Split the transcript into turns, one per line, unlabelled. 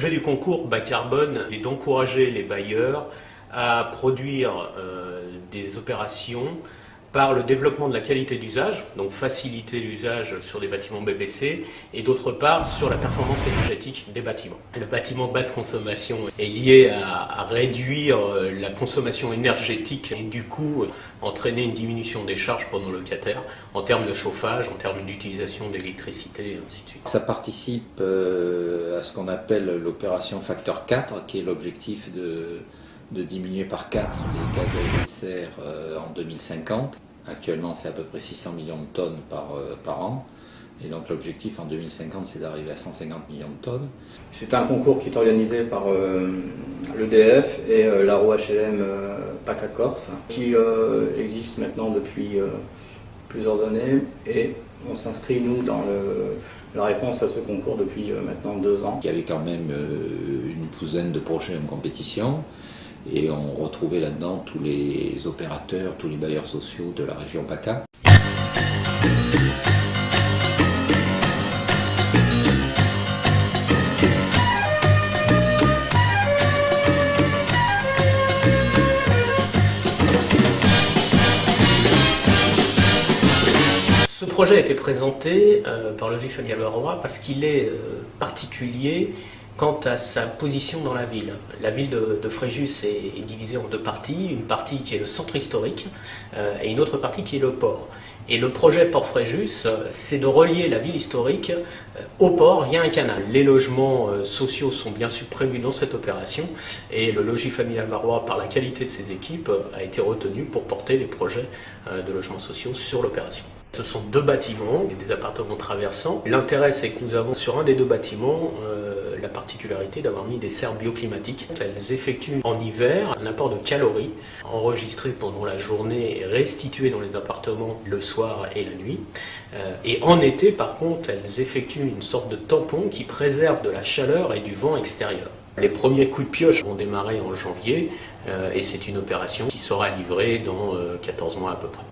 L'objet du concours bas carbone est d'encourager les bailleurs à produire des opérations par le développement de la qualité d'usage, donc faciliter l'usage sur des bâtiments BBC, et d'autre part sur la performance énergétique des bâtiments. Le bâtiment basse consommation est lié à réduire la consommation énergétique et du coup entraîner une diminution des charges pour nos locataires en termes de chauffage, en termes d'utilisation d'électricité et ainsi de suite.
Ça participe à ce qu'on appelle l'opération facteur 4, qui est l'objectif de diminuer par 4 les gaz à effet de serre en 2050. Actuellement, c'est à peu près 600 millions de tonnes par an. Et donc l'objectif en 2050, c'est d'arriver à 150 millions de tonnes.
C'est un concours qui est organisé par l'EDF et la ROHLM PACA Corse, qui existe maintenant depuis plusieurs années. Et on s'inscrit, nous, dans la réponse à ce concours depuis maintenant 2 ans.
Il y avait quand même une douzaine de projets en compétition. Et on retrouvait là-dedans tous les opérateurs, tous les bailleurs sociaux de la région PACA.
Ce projet a été présenté par Logis Familial Barrois parce qu'il est particulier quant à sa position dans la ville. La ville de Fréjus est divisée en 2 parties, une partie qui est le centre historique et une autre partie qui est le port. Et le projet Port Fréjus, c'est de relier la ville historique au port via un canal. Les logements sociaux sont bien sûr prévus dans cette opération et le Logis Familial Barrois, par la qualité de ses équipes, a été retenu pour porter les projets de logements sociaux sur l'opération. Ce sont 2 bâtiments et des appartements traversants. L'intérêt, c'est que nous avons sur un des 2 bâtiments la particularité d'avoir mis des serres bioclimatiques. Elles effectuent en hiver un apport de calories enregistré pendant la journée et restitué dans les appartements le soir et la nuit. Et en été, par contre, elles effectuent une sorte de tampon qui préserve de la chaleur et du vent extérieur. Les premiers coups de pioche vont démarrer en janvier et c'est une opération qui sera livrée dans 14 mois à peu près.